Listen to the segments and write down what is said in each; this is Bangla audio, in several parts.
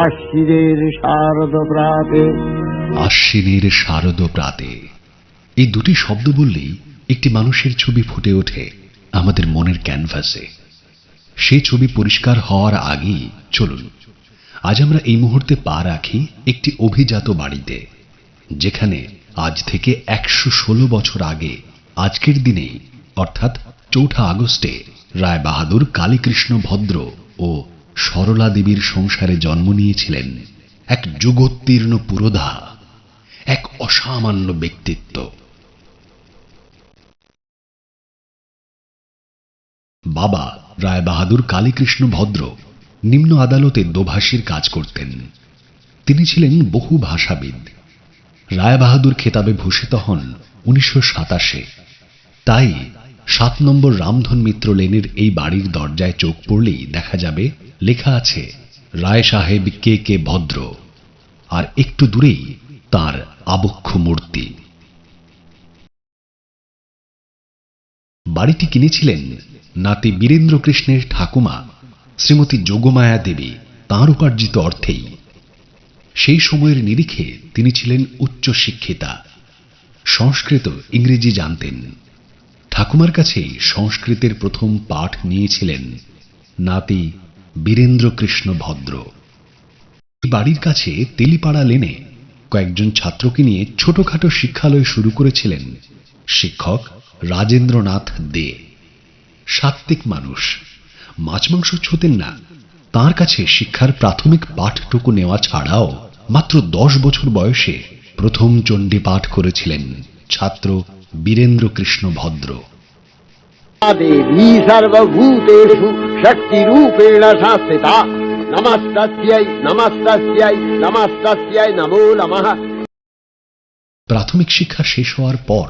আশ্বিনের শারদ প্রাতে। আশ্বিনের শারদ প্রাতে, এই দুটি শব্দ বললেই একটি মানুষের ছবি ফুটে ওঠে আমাদের মনের ক্যানভাসে। সে ছবি পরিষ্কার হওয়ার আগেই চলুন আজ আমরা এই মুহূর্তে পা রাখি একটি অভিজাত বাড়িতে, যেখানে আজ থেকে ১১৬ বছর আগে আজকের দিনেই অর্থাৎ ৪ আগস্টে রায়বাহাদুর কালীকৃষ্ণ ভদ্র ও সরলা দেবীর সংসারে জন্ম নিয়েছিলেন এক যুগোত্তীর্ণ পুরোধা, এক অসামান্য ব্যক্তিত্ব। বাবা রায়বাহাদুর কালীকৃষ্ণ ভদ্র নিম্ন আদালতে দোভাষীর কাজ করতেন। তিনি ছিলেন বহু ভাষাবিদ। রায়বাহাদুর খেতাবে ভূষিত হন ১৯২৭। তাই ৭ নম্বর রামধন মিত্র লেনের এই বাড়ির দরজায় চোখ পড়লেই দেখা যাবে লেখা আছে রায় সাহেব কে কে ভদ্র, আর একটু দূরেই তাঁর আবক্ষ মূর্তি। বাড়িটি কিনেছিলেন নাতি বীরেন্দ্র কৃষ্ণের ঠাকুমা শ্রীমতী যোগমায়া দেবী তাঁর উপার্জিত অর্থেই। সেই সময়ের নিরিখে তিনি ছিলেন উচ্চ শিক্ষিতা, সংস্কৃত ইংরেজি জানতেন। ঠাকুমার কাছেই সংস্কৃতের প্রথম পাঠ নিয়েছিলেন নাতি বীরেন্দ্র কৃষ্ণ ভদ্র। বাড়ির কাছে তেলিপাড়া লেনে কয়েকজন ছাত্রকে নিয়ে ছোটখাটো শিক্ষালয় শুরু করেছিলেন শিক্ষক রাজেন্দ্রনাথ দে। সাত্ত্বিক মানুষ, মাছ মাংস ছোতেন না। তাঁর কাছে শিক্ষার প্রাথমিক পাঠটুকু নেওয়া ছাড়াও মাত্র ১০ বছর বয়সে প্রথম চণ্ডী পাঠ করেছিলেন ছাত্র বীরেন্দ্র কৃষ্ণ ভদ্র। দেবী সর্বভূতেষু শক্তিরূপেণ সংস্থিতা, নমস্তস্যৈ নমস্তস্যৈ নমস্তস্যৈ নমো নমঃ। প্রাথমিক শিক্ষা শেষ হওয়ার পর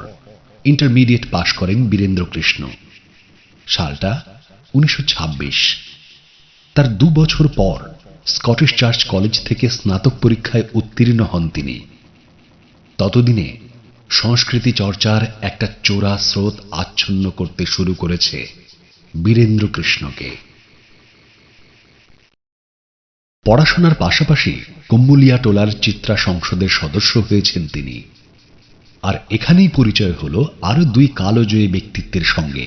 ইন্টারমিডিয়েট পাশ করেন বীরেন্দ্র কৃষ্ণ। সালটা ১৯২৬। তার ২ বছর পর স্কটিশ চার্চ কলেজ থেকে স্নাতক পরীক্ষায় উত্তীর্ণ হন তিনি। ততদিনে সংস্কৃতি চর্চার একটা চোরা স্রোত আচ্ছন্ন করতে শুরু করেছে বীরেন্দ্র কৃষ্ণকে। পড়াশোনার পাশাপাশি কুম্বুলিয়া টোলার চিত্রা সংসদের সদস্য হয়েছেন তিনি। আর এখানেই পরিচয় হল আরো 2 কালজয়ী ব্যক্তিত্বের সঙ্গে।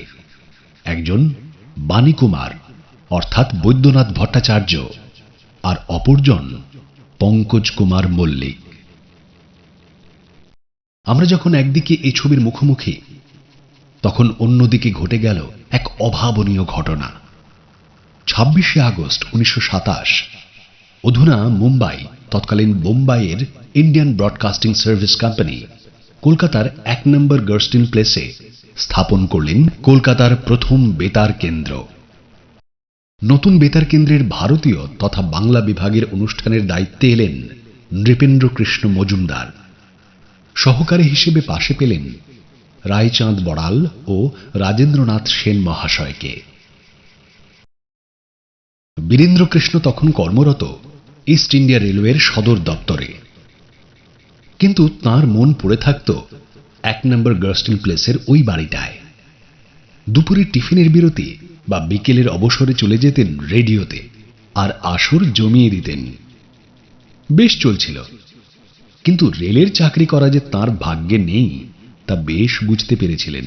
একজন বাণীকুমার অর্থাৎ বৈদ্যনাথ ভট্টাচার্য, আর অপরজন পঙ্কজ কুমার মল্লিক। আমরা যখন একদিকে এই ছবির মুখোমুখি, তখন অন্যদিকে ঘটে গেল এক অভাবনীয় ঘটনা। ২৬শে আগস্ট ১৯২৭ অধুনা মুম্বাই, তৎকালীন বোম্বাইয়ের ইন্ডিয়ান ব্রডকাস্টিং সার্ভিস কোম্পানি কলকাতার ১ নম্বর গার্স্টিন প্লেসে স্থাপন করলেন কলকাতার প্রথম বেতার কেন্দ্র। নতুন বেতার কেন্দ্রের ভারতীয় তথা বাংলা বিভাগের অনুষ্ঠানের দায়িত্বে এলেন নৃপেন্দ্র কৃষ্ণ মজুমদার। সহকারী হিসেবে পাশে পেলেন রায়চাঁদ বড়াল ও রাজেন্দ্রনাথ সেন মহাশয়কে। বীরেন্দ্র কৃষ্ণ তখন কর্মরত ইস্ট ইন্ডিয়া রেলওয়ের সদর দপ্তরে, কিন্তু তাঁর মন পড়ে থাকত ১ নম্বর গার্স্টিন প্লেসের ওই বাড়িটায়। দুপুরে টিফিনের বিরতি বা বিকেলের অবসরে চলে যেতেন রেডিওতে আর আসর জমিয়ে দিতেন। বেশ চলছিল, কিন্তু রেলের চাকরি করা যে তাঁর ভাগ্যে নেই তা বেশ বুঝতে পেরেছিলেন।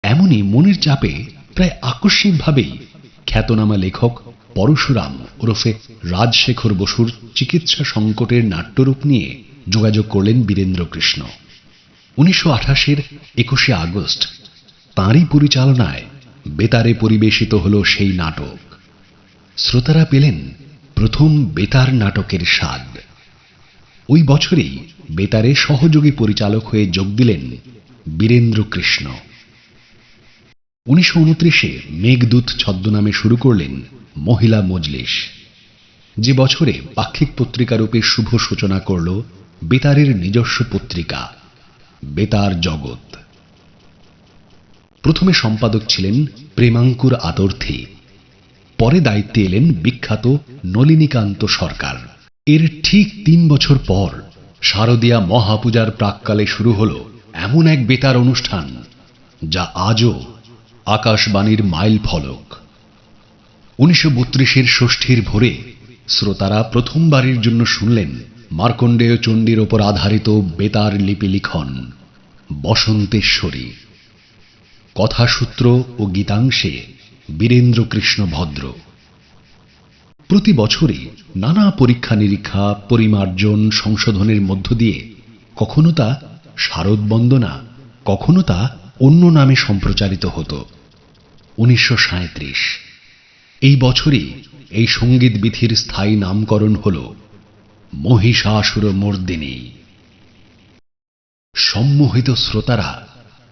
এমনই মনের চাপে প্রায় আকস্মিকভাবেই খ্যাতনামা লেখক পরশুরাম ওরফে রাজশেখর বসুর চিকিৎসা সংকটের নাট্যরূপ নিয়ে যোগাযোগ করলেন বীরেন্দ্র কৃষ্ণ। ১৯২৮-এর ২১শে আগস্ট তাঁরই পরিচালনায় বেতারে পরিবেশিত হল সেই নাটক। শ্রোতারা পেলেন প্রথম বেতার নাটকের স্বাদ। ওই বছরেই বেতারে সহযোগী পরিচালক হয়ে যোগ দিলেন বীরেন্দ্র কৃষ্ণ। ১৯২৯-এ মেঘদূত ছদ্মনামে শুরু করলেন মহিলা মজলিস, যে বছরে পাক্ষিক পত্রিকারূপে শুভ সূচনা করল বেতারের নিজস্ব পত্রিকা বেতার জগৎ। প্রথমে সম্পাদক ছিলেন প্রেমাঙ্কুর আতর্থী, পরে দায়িত্বে এলেন বিখ্যাত নলিনীকান্ত সরকার। এর ঠিক ৩ বছর পর শারদীয়া মহাপূজার প্রাক্কালে শুরু হল এমন এক বেতার অনুষ্ঠান যা আজও আকাশবাণীর মাইল ফলক। ১৯৩২-এর ষষ্ঠীর ভোরে শ্রোতারা প্রথমবারের জন্য শুনলেন মার্কণ্ডেয় চণ্ডীর ওপর আধারিত বেতার লিপি লিখন বসন্তেশ্বরী। কথাসূত্র ও গীতাংশে বীরেন্দ্র কৃষ্ণ ভদ্র। প্রতি বছরই নানা পরীক্ষা নিরীক্ষা, পরিমার্জন, সংশোধনের মধ্য দিয়ে কখনো তা শারদ বন্দনা, কখনো তা অন্য নামে সম্প্রচারিত হতো। 1937 এই বছরই এই সঙ্গীত বিধির স্থায়ী নামকরণ হল মহিষাসুর মর্দিনী। সম্মোহিত শ্রোতারা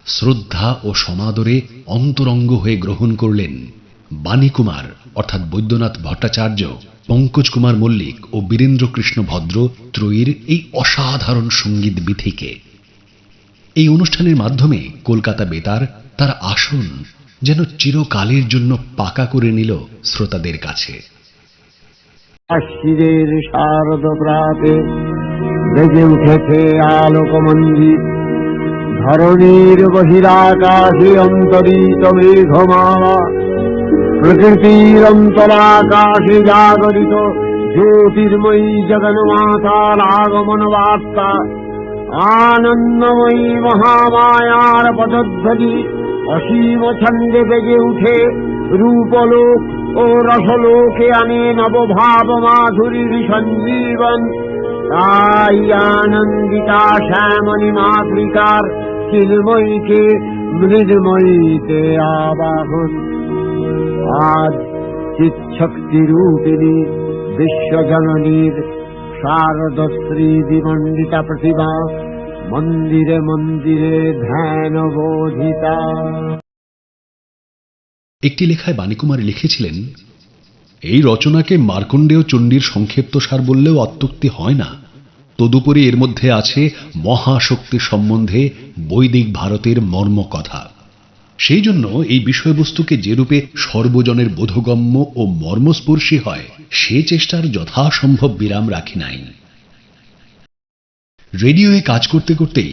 শ্রদ্ধা ও সমাদরে অন্তরঙ্গ হয়ে গ্রহণ করলেন বাণীকুমার অর্থাৎ বৈদ্যনাথ ভট্টাচার্য, পঙ্কজ কুমার মল্লিক ও বীরেন্দ্র কৃষ্ণ ভদ্র ত্রয়ীর এই অসাধারণ সঙ্গীত বিধিকে। এই অনুষ্ঠানের মাধ্যমে কলকাতা বেতার তার আসন যেন চিরকালের জন্য পাকা করে নিল শ্রোতাদের কাছে। আশ্বিরের শারদ প্রাতে বেজে উঠেছে আলোকমঞ্জিত, ধরণীর বহিরাকাশে অন্তরিত মেঘমালা, প্রকৃতির অন্তরাকাশে জাগরিত জ্যোতির্ময়ী জগন্মাতার আগমন বার্তা, আনন্দময়ী মহামায়ার পদধ্বনি অসীম ছন্দে বেজে উঠে রূপলোক ও রসলোকে আনে নবভাব মাধুরীর সঞ্জীবন। তাই আনন্দিতা শ্যামণী মাতৃকার চিন্ময়ীকে মৃন্ময়ীতে আবাহন। আজ চিৎশক্তি রূপিণী বিশ্বজননীর শারদশ্রী বিমণ্ডিতা প্রতিভা মন্দিরে মন্দিরে ধ্যান বোধিতা। একটি লেখায় বাণীকুমার লিখেছিলেন, এই রচনাকে মার্কণ্ডেয় চণ্ডীর সংক্ষিপ্তসার বললেও অত্যুক্তি হয় না। তদুপরি এর মধ্যে আছে মহাশক্তি সম্বন্ধে বৈদিক ভারতের মর্মকথা। সেই জন্য এই বিষয়বস্তুকে যে রূপে সর্বজনের বোধগম্য ও মর্মস্পর্শী হয় সে চেষ্টার যথাসম্ভব বিরাম রাখি নাই। রেডিওয়ে কাজ করতে করতেই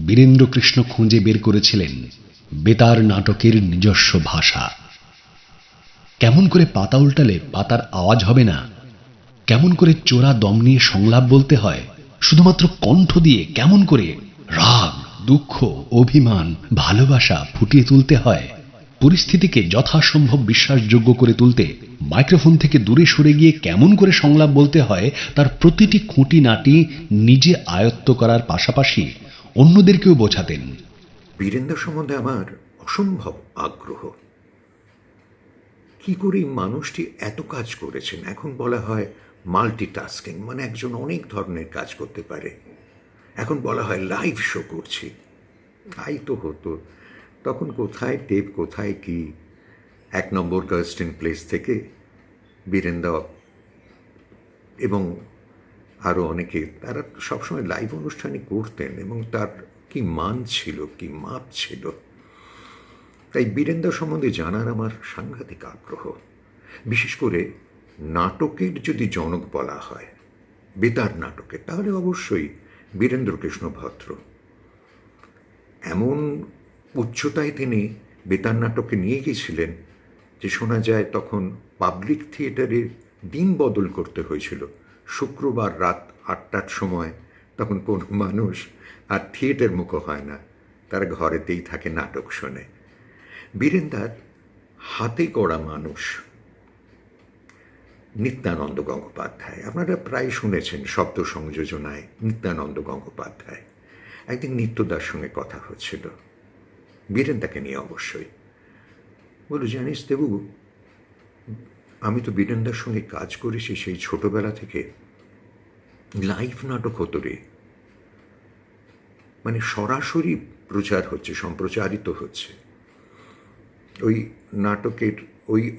বীরেন্দ্র কৃষ্ণ খুঁজে বের করেছিলেন বেতার নাটকের নিজস্ব ভাষা। কেমন করে পাতা উল্টালে পাতার আওয়াজ হবে না, কেমন করে চোরা দম নিয়ে সংলাপ বলতে হয়, শুধুমাত্র কণ্ঠ দিয়ে কেমন করে রাগ, দুঃখ, অভিমান, ভালোবাসা ফুটিয়ে তুলতে হয়, পরিস্থিতিকে যথাসম্ভব বিশ্বাসযোগ্য করে তুলতে মাইক্রোফোন থেকে দূরে সরে গিয়ে কেমন করে সংলাপ বলতে হয় তার প্রতিটি খুঁটিনাটি নিজে আয়ত্ত করার পাশাপাশি অন্যদেরকেও বোঝাতেন। বীরেন্দ্র সম্বন্ধে আমার অসম্ভব আগ্রহ। কি করে মানুষটি এত কাজ করেছেন? এখন বলা হয় মাল্টিটাস্কিং, মানে একজন অনেক ধরনের কাজ করতে পারে। এখন বলা হয় লাইভ শো করছি। তাই তো হতো তখন, কোথায় টেপ, কোথায় কি। 1 নম্বর গার্স্টিন প্লেস থেকে বীরেন্দ্র এবং আরও অনেকে, তারা সবসময় লাইভ অনুষ্ঠানই করতেন এবং তার কি মান ছিল, কি মাপ ছিল। তাই বীরেন্দ্র সম্বন্ধে জানার আমার সাংঘাতিক আগ্রহ। বিশেষ করে নাটকের যদি জনক বলা হয়, বেতার নাটকের, তাহলে অবশ্যই বীরেন্দ্র কৃষ্ণ ভদ্র। এমন উচ্চতায় তিনি বেতার নাটককে নিয়ে গিয়েছিলেন যে শোনা যায় তখন পাবলিক থিয়েটারে দিন বদল করতে হয়েছিল। শুক্রবার রাত 8টার সময় তখন কোনো মানুষ আর থিয়েটার মুখো হয় না, তারা ঘরেতেই থাকে, নাটক শোনে। বীরেন্দ্রার হাতে গড়া মানুষ নিত্যানন্দ গঙ্গোপাধ্যায়। আপনারা প্রায় শুনেছেন শব্দ সংযোজনায় নিত্যানন্দ গঙ্গোপাধ্যায়। একদিন নিত্যদার সঙ্গে কথা হচ্ছিল বীরেন্দ্রকে নিয়ে, অবশ্যই। বলো, জানিস দেবু, আমি তো বীরেন্দ্রার সঙ্গে কাজ করেছি সেই ছোটবেলা থেকে। লাইভ নাটক হতো রে, মানে সরাসরি প্রচার হচ্ছে, সম্প্রচারিত হচ্ছে। ওই নাটকের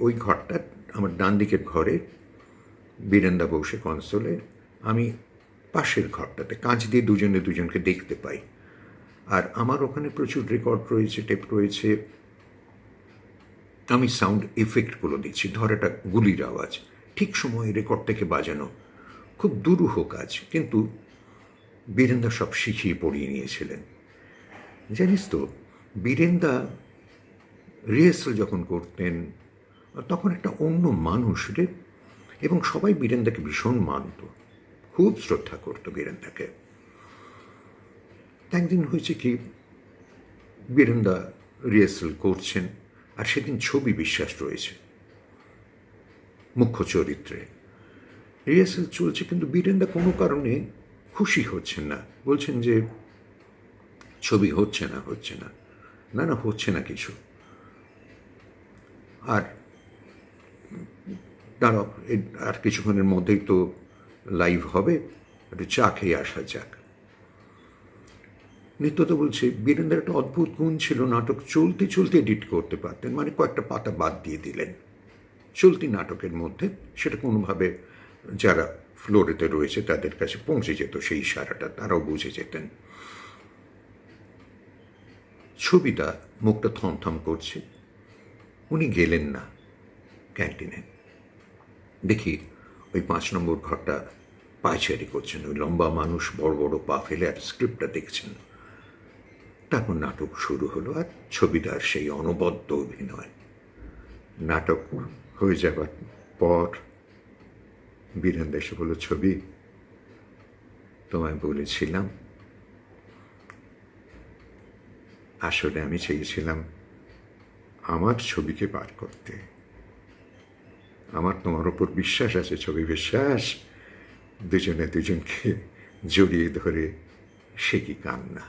ওই ঘরটা আমার ডান দিকের ঘরে, বীরেন্দ্র বসে কনসোলে, আমি পাশের ঘরটাতে কাঁচ দিয়ে দুজনে দুজনকে দেখতে পাই। আর আমার ওখানে প্রচুর রেকর্ড রয়েছে, টেপ রয়েছে। আমি সাউন্ড এফেক্টগুলো দিচ্ছি, ধর একটা গুলির আওয়াজ, ঠিক সময় রেকর্ড থেকে বাজানো। খুব দুরূহ কাজ, কিন্তু বীরেন্দ্র সব শিখিয়ে পড়িয়ে নিয়েছিলেন। জানিস তো, বীরেন্দ্র রিহার্সাল যখন করতেন তখন একটা অন্য মানুষ রে, এবং সবাই বীরেন্দাকে ভীষণ মানত, খুব শ্রদ্ধা করত বীরেন্দাকে। একদিন হয়েছে কি, বীরেন্দা রিহার্সাল করছেন, আর সেদিন ছবি বিশ্বাস রয়েছে মুখ্য চরিত্রে। রিহার্সাল চলছে, কিন্তু বীরেন্দা কোনো কারণে খুশি হচ্ছেন না, বলছেন যে ছবি হচ্ছে না হচ্ছে না কিছু। আর দাঁড়াও, আর কিছুক্ষণের মধ্যেই তো লাইভ হবে, একটু চা খেয়ে আসা যাক। নিত্যতা বলছে বীরেন্দ্রের একটা অদ্ভুত গুণ ছিল, নাটক চলতে চলতে এডিট করতে পারতেন, মানে কয়েকটা পাতা বাদ দিয়ে দিলেন চলতি নাটকের মধ্যে, সেটা কোনোভাবে যারা ফ্লোরেতে রয়েছে তাদের কাছে পৌঁছে যেত সেই ইশারাটা, তারাও বুঝে যেতেন। ছবিটা মুখটা থমথম করছে, উনি গেলেন না ক্যান্টিনে। দেখি ওই 5 নম্বর ঘরটা পায়চারি করছেন, ওই লম্বা মানুষ বড় বড় পা ফেলে আর স্ক্রিপ্টটা দেখছেন। তারপর নাটক শুরু হলো, আর ছবিটার সেই অনবদ্য অভিনয়। নাটক হয়ে যাবার পর বীরেন্দ্র এসে বলল, ছবি, তোমায় বলেছিলাম, আসলে আমি চেয়েছিলাম আমার ছবিকে পার করতে। আমার তোমার ওপর বিশ্বাস আছে ছবি, বিশ্বাস। দুজনে দুজনকে জড়িয়ে ধরে সে কি কান্না,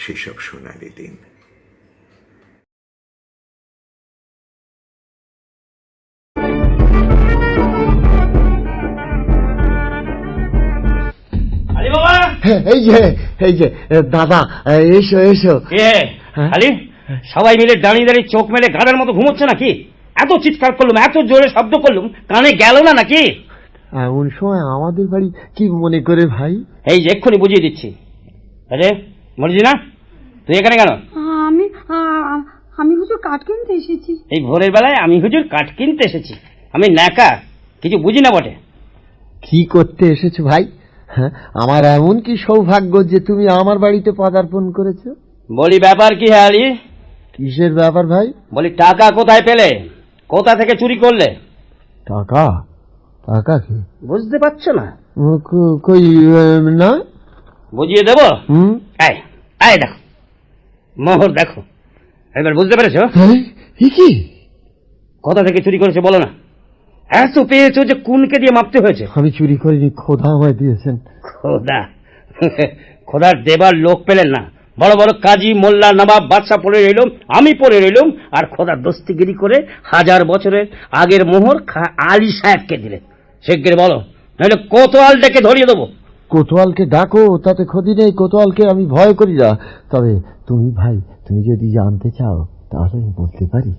সেসব সোনালি দিন। এই যে দাদা, এসো এসো। খালি সবাই মিলে দাঁড়িয়ে দাঁড়িয়ে চোখ মেলে গাড়ার মতো ঘুমোচ্ছে নাকি? এত চিৎকার করলাম, এত জোরে শব্দ করলাম, কানে গেল না নাকি? এমন সময় আমাদের বাড়ি কি মনে করে ভাই? এই যে এক্ষুনি বুঝিয়ে দিচ্ছি। আরে মরজি না, তুই এখানে কেন? আমি হুজুর কাঠ কিনতে এসেছি। এই ভোরের বেলায় আমি হুজুর কাঠ কিনতে এসেছি? আমি ন্যাকা, কিছু বুঝি না বটে। কি করতে এসেছো ভাই? হ্যাঁ, আমার এমন কি সৌভাগ্য যে তুমি আমার বাড়িতে পদার্পণ করেছো। বলি ব্যাপার কি আলি? কিসের ব্যাপার ভাই? বলি টাকা কোথায় পেলে, কোথা থেকে চুরি করলে? টাকা? টাকা কি বুঝতে পারছো না? কই না, বুঝিয়ে দেব। এই দেখো মোহর, দেখো, এবার বুঝতে পেরেছো? কি কোথা থেকে চুরি করেছে বলো না? এত পেয়েছো যে কোনকে দিয়ে মাপতে হয়েছে? আমি চুরি করিনি, খোদা আমায় দিয়েছেন। খোদা? খোদার দেবার লোক পেলেন না? বড় বড় কাজী, মোল্লা, নবাব, বাদশা পড়ে রইলাম, আমি পড়ে রইলাম, আর খোদার দস্তিগিরি করে 1000 বছরের আগের মোহর আলী সাহেবকে দিলে। শিগগির বলো, নাহলে কোতোয়াল ডেকে ধরিয়ে দেবো। কোতোয়ালকে ডাকো, তাতে ক্ষতি নেই, কোতোয়ালকে আমি ভয় করি না। তবে তুমি ভাই, তুমি যদি জানতে চাও তাহলে আমি বলতে পারি,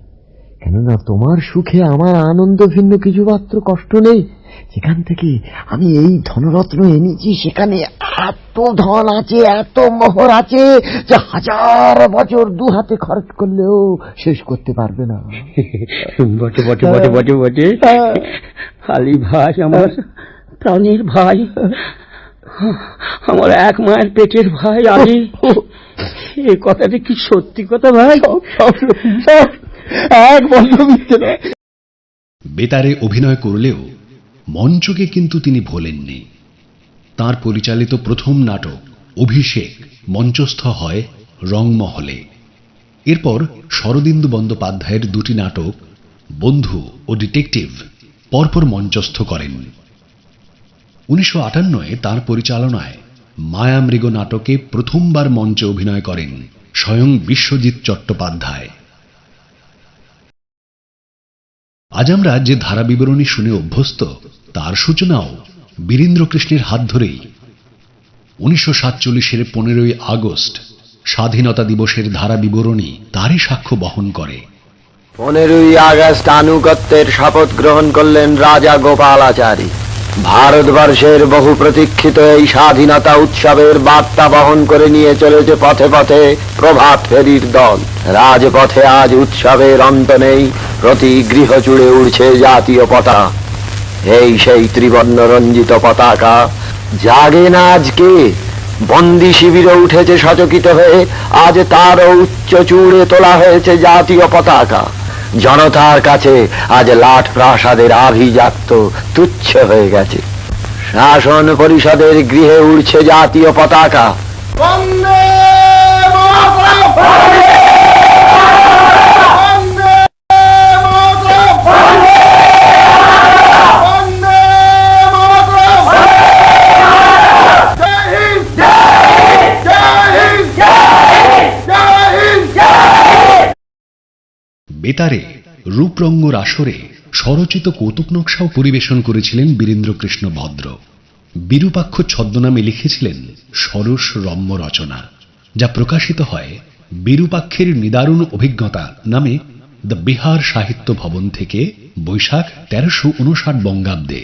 কেননা তোমার সুখে আমার আনন্দ ভিন্ন কিছু মাত্র কষ্ট নেই। যেখান থেকে আমি এই ধনরত্ন এনেছি সেখানে এত ধন আছে, এত মোহর আছে যে 1000 বছর 2 হাতে খরচ করলেও শেষ করতে পারবে না। বটে বটে বটে বটে বটে। আলী ভাই আমার প্রাণীর ভাই, আমার এক মায়ের পেটের ভাই আলী। এই কথাটা কি সত্যি কথা ভাই? এক বন্ধ মিথ্যে নয়। বেতারে অভিনয় করলেও মঞ্চকে কিন্তু তিনি ভোলেননি। তার পরিচালিত প্রথম নাটক অভিষেক মঞ্চস্থ হয় রংমহলে। এরপর শরদিন্দু বন্দ্যোপাধ্যায়ের 2টি নাটক বন্ধু ও ডিটেকটিভ পরপর মঞ্চস্থ করেন। 1958 তার পরিচালনায় মায়ামৃগ নাটকে প্রথমবার মঞ্চে অভিনয় করেন স্বয়ং বিশ্বজিৎ চট্টোপাধ্যায়। আজ আমরা যে ধারা বিবরণী শুনে অভ্যস্ত, তার সূচনাও বীরেন্দ্রকৃষ্ণের হাত ধরেই। 1947-এর 15ই আগস্ট স্বাধীনতা দিবসের ধারা বিবরণী তারই সাক্ষ্য বহন করে। 15ই আগস্ট আনুগত্যের শপথ গ্রহণ করলেন রাজা গোপালাচারী। ভারতবর্ষের বহু প্রতীক্ষিত এই স্বাধীনতা উৎসবের বার্তা বহন করে নিয়ে চলেছে পথে পথে প্রভাত ফেরির দল। রাজপথে আজ উৎসবের অন্ত নেই, প্রতি গৃহ জুড়ে উড়ছে জাতীয় পতাকা। এই সেই ত্রিবর্ণ রঞ্জিত পতাকা জাগে না আজকে, বন্দি শিবিরে উঠেছে সচকিত হয়ে। আজ তারও উচ্চ চূড়ে তোলা হয়েছে জাতীয় পতাকা। জনতার কাছে আজ লাট প্রাসাদের আভিজাত্য তুচ্ছ হয়ে গেছে। শাসন পরিষদের গৃহে উড়ছে জাতীয় পতাকা। বেতারে রূপরঙ্গর আসরে স্বরচিত কৌতুক নকশাও পরিবেশন করেছিলেন বীরেন্দ্রকৃষ্ণ ভদ্র। বিরূপাক্ষ ছদ্মনামে লিখেছিলেন সরস রম্য রচনা, যা প্রকাশিত হয় বিরূপাক্ষের নিদারুণ অভিজ্ঞতা নামে দ্য বিহার সাহিত্য ভবন থেকে বৈশাখ 1359 বঙ্গাব্দে।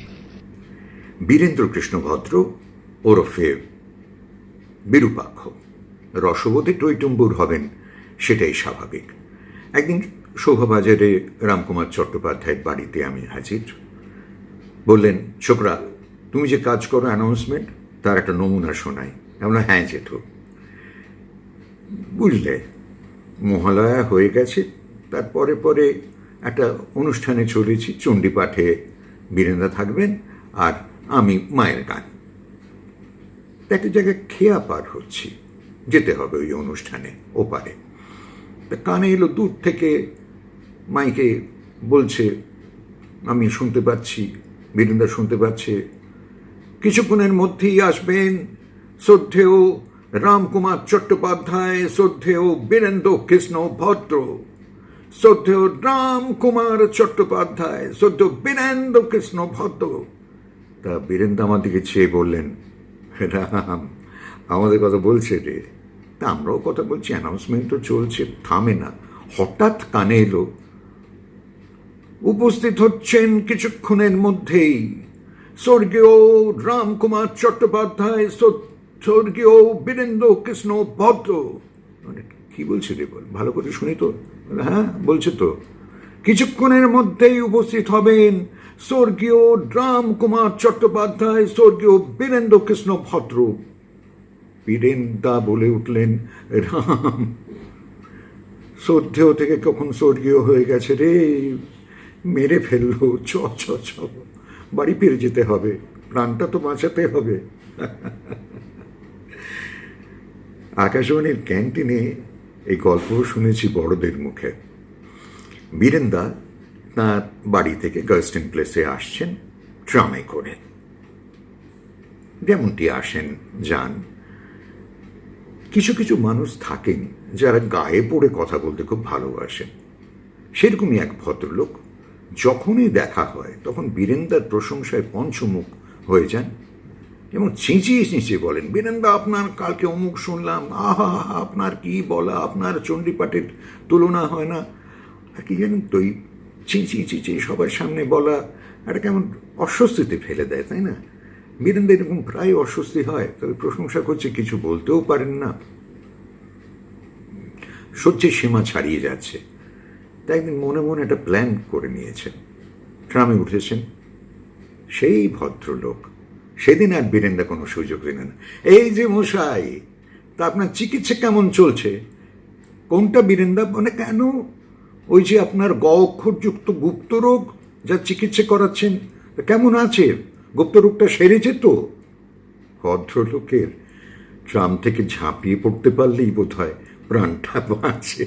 বীরেন্দ্রকৃষ্ণ ভদ্র ওরফে বিরূপাক্ষ রসবোধে টইটুম্বুর হবেন, সেটাই স্বাভাবিক। একদিন শোভাবাজারে রামকুমার চট্টোপাধ্যায়ের বাড়িতে আমি হাজির। বললেন, ছোকরা, তুমি যে কাজ করো অ্যানাউন্সমেন্ট, তার একটা নমুনা শোনাই। আমরা হ্যাঁ জেঠু। বুঝলে, মহালয়া হয়ে গেছে, তারপরে পরে একটা অনুষ্ঠানে চলেছি, চণ্ডীপাঠে বীরেন্দা থাকবেন আর আমি মায়ের গান। একটা জায়গায় খেয়া পার হচ্ছি, যেতে হবে ওই অনুষ্ঠানে ওপারে। তা কানে এলো দূর থেকে মাইকে বলছে, আমি শুনতে পাচ্ছি, বীরেন্দা শুনতে পাচ্ছে, কিছুক্ষণের মধ্যেই আসবেন শ্রদ্ধেয় রামকুমার চট্টোপাধ্যায়, শ্রদ্ধেয় বীরেন্দ্র কৃষ্ণ ভদ্র, শ্রদ্ধেয় রামকুমার চট্টোপাধ্যায়, শ্রদ্ধেয় বীরেন্দ্র কৃষ্ণ ভদ্র। তা বীরেন্দ্র আমার দিকে চেয়ে বললেন, রাম আমাদের কথা বলছে রে। তা আমরাও কথা বলছি, অ্যানাউন্সমেন্ট তো চলছে, থামে না। হঠাৎ কানে এলো, উপস্থিত হচ্ছেন কিছুক্ষণের মধ্যেই স্বর্গীয় রামকুমার চট্টোপাধ্যায়, স্বর্গীয় বীরেন্দ্র কৃষ্ণ ভদ্র। মানে কি বলছে রে, বল ভালো করে শুনি তো। হ্যাঁ বলছে তো, কিছুক্ষণের মধ্যেই উপস্থিত হবেন স্বর্গীয় রামকুমার চট্টোপাধ্যায়, স্বর্গীয় বীরেন্দ্র কৃষ্ণ ভদ্র। বীরেন্দা বলে উঠলেন, রাম শ্রদ্ধেয় থেকে কখন স্বর্গীয় হয়ে গেছে রে, মেরে ফেললো। চ চ চ, বাড়ি ফিরে যেতে হবে, প্রাণটা তো বাঁচাতে হবে। আকাশবাণীর ক্যান্টিনে এই গল্প শুনেছি বড়দের মুখে। বীরেন্দা তাঁর বাড়ি থেকে গার্স্টেন প্লেসে আসছেন ট্রামে করে, যেমনটি আসেন যান। কিছু কিছু মানুষ থাকেন যারা গায়ে পড়ে কথা বলতে খুব ভালোবাসেন। সেরকমই এক ভদ্রলোক, যখনই দেখা হয় তখন বীরেন্দার প্রশংসায় পঞ্চমুখ হয়ে যান এবং চেঁচিয়ে চেঁচিয়ে বলেন, বীরেন্দা আপনার কালকে অমুক শুনলাম, আহা আপনার কি বলা, আপনার চণ্ডীপাঠের তুলনা হয় না। আর কি জানেন তো, চেঁচিয়ে চেঁচিয়ে সবার সামনে বলা একটা কেমন অস্বস্তিতে ফেলে দেয়, তাই না? বীরেন্দা এরকম প্রায় অস্বস্তি হয়, তবে প্রশংসা করছে, কিছু বলতেও পারেন না, সহ্যের সীমা ছাড়িয়ে যাচ্ছে। তাই একদিন মনে মনে একটা প্ল্যান করে নিয়েছেন, ট্রামে উঠেছেন। সেই ভদ্রলোক সেদিন আর বীরেন্দা কোনো সুযোগ দিলেন না। এই যে মশাই, তা আপনার চিকিৎসা কেমন চলছে? কোনটা বীরেন্দা? মানে কেন, ওই যে আপনার গ অক্ষরযুক্ত গুপ্তরোগ যা চিকিৎসা করাচ্ছেন, কেমন আছে? গুপ্তরোগটা সেরেছে তো? ভদ্রলোকের ট্রাম থেকে ঝাঁপিয়ে পড়তে পারলেই বোধ হয় প্রাণটা বাঁচে।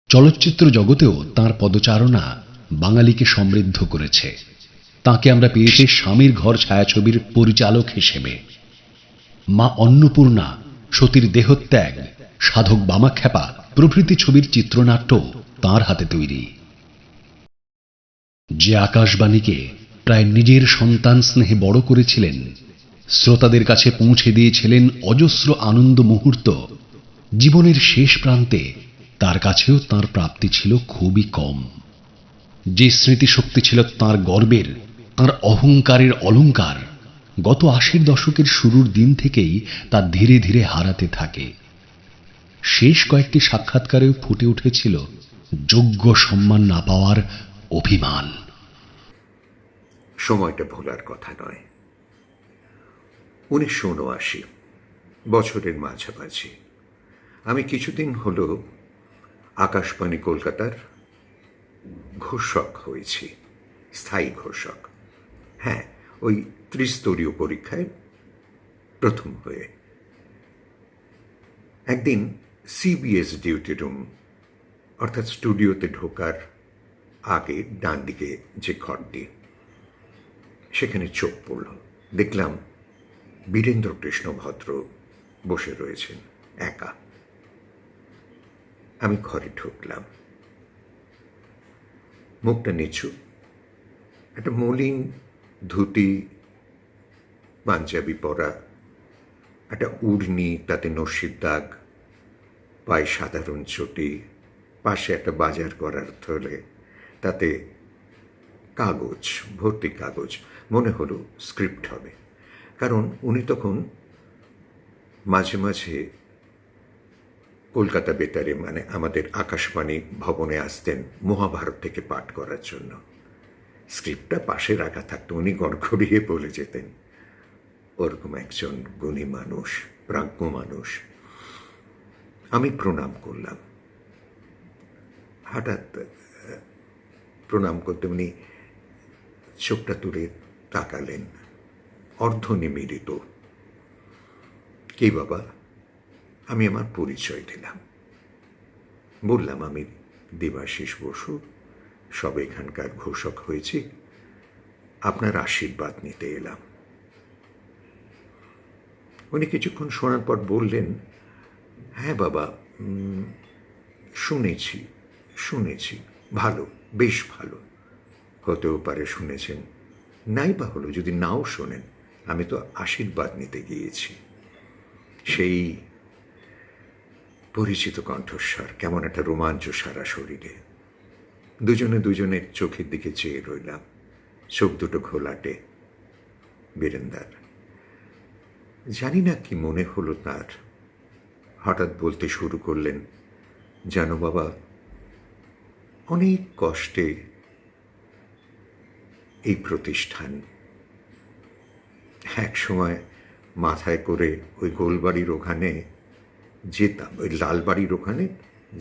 চলচ্চিত্র জগতেও তাঁর পদচারণা বাঙালিকে সমৃদ্ধ করেছে। তাঁকে আমরা পেয়েছি স্বামীর ঘর ছায়াছবির পরিচালক হিসেবে। মা অন্নপূর্ণা, সতীর দেহত্যাগ, সাধক বামাখ্যাপা প্রভৃতি ছবির চিত্রনাট্য তাঁর হাতে তৈরি। যে আকাশবাণীকে প্রায় নিজের সন্তান স্নেহে বড় করেছিলেন, শ্রোতাদের কাছে পৌঁছে দিয়েছিলেন অজস্র আনন্দ মুহূর্ত, জীবনের শেষ প্রান্তে তার কাছেও তাঁর প্রাপ্তি ছিল খুবই কম। যে স্মৃতিশক্তি ছিল তাঁর গর্বের, তাঁর অহংকারের অলংকার, গত ৮০ দশকের শুরুর দিন থেকেই তা ধীরে ধীরে হারাতে থাকে। শেষ কয়েকটি সাক্ষাৎকারেও ফুটে উঠেছিল যোগ্য সম্মান না পাওয়ার অভিমান। সময়টা ভোলার কথা নয়। 1979, বছরের মাঝামাঝি। আমি কিছুদিন হলো আকাশবাণী কলকাতার ঘোষক হয়েছি, স্থায়ী ঘোষক। হ্যাঁ, ওই ত্রিস্তরীয় পরীক্ষায় প্রথম হয়ে। একদিন সিবিএস ডিউটি রুম অর্থাৎ স্টুডিওতে ঢোকার আগে ডান দিকে যে ঘরটি, সেখানে চোখ পড়ল। দেখলাম বীরেন্দ্র কৃষ্ণ ভদ্র বসে রয়েছেন একা। আমি ঘরে ঢুকলাম। মুখটা নিচু, একটা মলিন ধুতি, পাঞ্জাবি পরা, একটা উড়নি, তাতে নস্যির দাগ, পায়ে সাধারণ চটি, পাশে একটা বাজার করার থলে, তাতে কাগজ ভর্তি কাগজ। মনে হলো স্ক্রিপ্ট হবে, কারণ উনি তখন মাঝে মাঝে কলকাতা বেতারে, মানে আমাদের আকাশবাণী ভবনে আসতেন মহাভারত থেকে পাঠ করার জন্য। স্ক্রিপ্টটা পাশে রাখা থাকতো, উনি গড়গড়িয়ে বলে যেতেন। ওরকম একজন গুণী মানুষ, প্রাজ্ঞ মানুষ। আমি প্রণাম করলাম। হঠাৎ প্রণাম করতে উনি চোখটা তুলে তাকালেন, অর্ধনিমীলিত। কে বাবা? আমি আমার পরিচয় দিলাম, বললাম আমি দেবাশিস বসু, সব এখানকার ঘোষক হয়েছি, আপনার আশীর্বাদ নিতে এলাম। উনি কিছুক্ষণ শোনার পর বললেন, হ্যাঁ বাবা, শুনেছি শুনেছি, ভালো, বেশ ভালো। হতেও পারে শুনেছেন, নাই বা হলো যদি নাও শোনেন, আমি তো আশীর্বাদ নিতে গিয়েছি। সেই পরিচিত কণ্ঠস্বর, কেমন একটা রোমাঞ্চ সারা শরীরে। দুজনে দুজনের চোখের দিকে চেয়ে রইলাম। চোখ দুটো ঘোলাটে বীরেন্দার। জানি না কি মনে হলো তার, হঠাৎ বলতে শুরু করলেন, জানো বাবা, অনেক কষ্টে এই প্রতিষ্ঠান। এক সময় মাথায় করে ওই গোলবাড়ির ওখানে যেতাম, ওই লালবাড়ির ওখানে,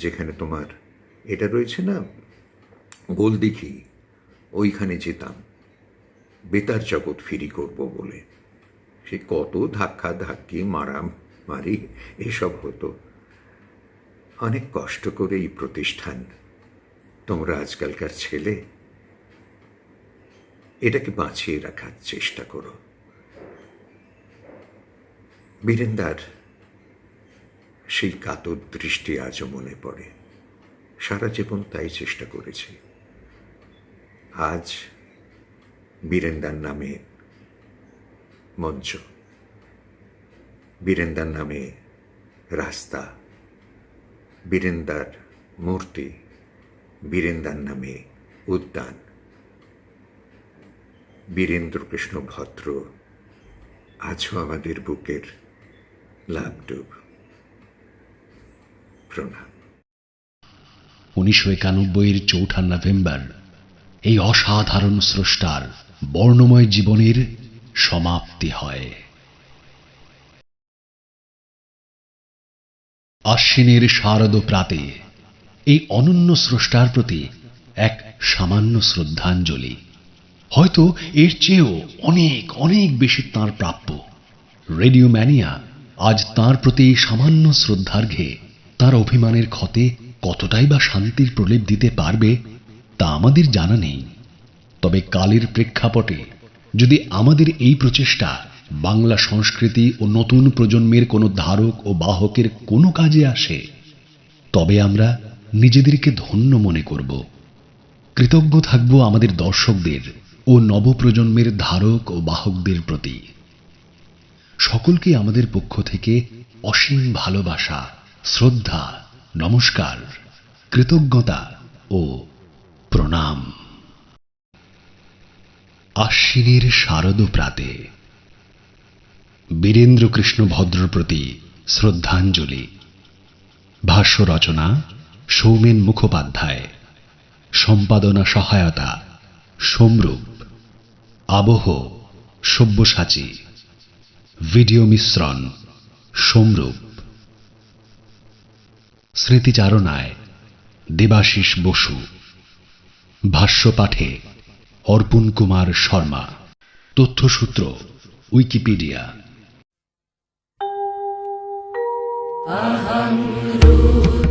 যেখানে তোমার এটা রয়েছে না, গোলদিঘি, ওইখানে যেতাম বেতার জগৎ ফিরি করব বলে। সে কত ধাক্কা ধাক্কি, মারামারি এসব হতো। অনেক কষ্ট করে এই প্রতিষ্ঠান, তোমরা আজকালকার ছেলে, এটাকে বাঁচিয়ে রাখার চেষ্টা করো। বীরেন্দার সেই কাতর দৃষ্টি আজও মনে পড়ে। সারা জীবন তাই চেষ্টা করেছি। আজ বীরেন্দার নামে মঞ্চ, বীরেন্দার নামে রাস্তা, বীরেন্দার মূর্তি, বীরেন্দার নামে উদ্যান। বীরেন্দ্র কৃষ্ণ ভদ্র আজও আমাদের বুকের লাভডুব। প্রণাম। 1991 চৌঠা নভেম্বর এই অসাধারণ স্রষ্টার বর্ণময় জীবনের সমাপ্তি হয়। আশ্বিনের শারদ প্রাতে এই অনন্য স্রষ্টার প্রতি এক সামান্য শ্রদ্ধাঞ্জলি, হয়তো এর চেয়েও অনেক অনেক বেশি তাঁর প্রাপ্য। রেডিও ম্যানিয়া আজ তাঁর প্রতি সামান্য শ্রদ্ধার্ঘ্যে তাঁর অভিমানের ক্ষতে কতটাই বা শান্তির প্রলেপ দিতে পারবে তা আমাদের জানা নেই। তবে কালের প্রেক্ষাপটে যদি আমাদের এই প্রচেষ্টা বাংলা সংস্কৃতি ও নতুন প্রজন্মের কোনো ধারক ও বাহকের কোনো কাজে আসে, তবে আমরা নিজেদেরকে ধন্য মনে করব। কৃতজ্ঞ থাকব আমাদের দর্শকদের ও নবপ্রজন্মের ধারক ও বাহকদের প্রতি। সকলকে আমাদের পক্ষ থেকে অসীম ভালোবাসা, শ্রদ্ধা, নমস্কার, কৃতজ্ঞতা ও প্রণাম। আশ্বিনের শারদ প্রাতে বীরেন্দ্র কৃষ্ণ ভদ্রর প্রতি শ্রদ্ধাঞ্জলি। ভাষ্য রচনা সৌমেন মুখোপাধ্যায়, সম্পাদনা সহায়তা সোমরূপ, আবহ সব্যসাচী, ভিডিও মিশ্রণ সোমরূপ, স্মৃতিচারণায় দেবাশিস বসু। ভাষ্য পাঠে অর্পণ কুমার শর্মা। তথ্যসূত্র উইকিপিডিয়া। अहं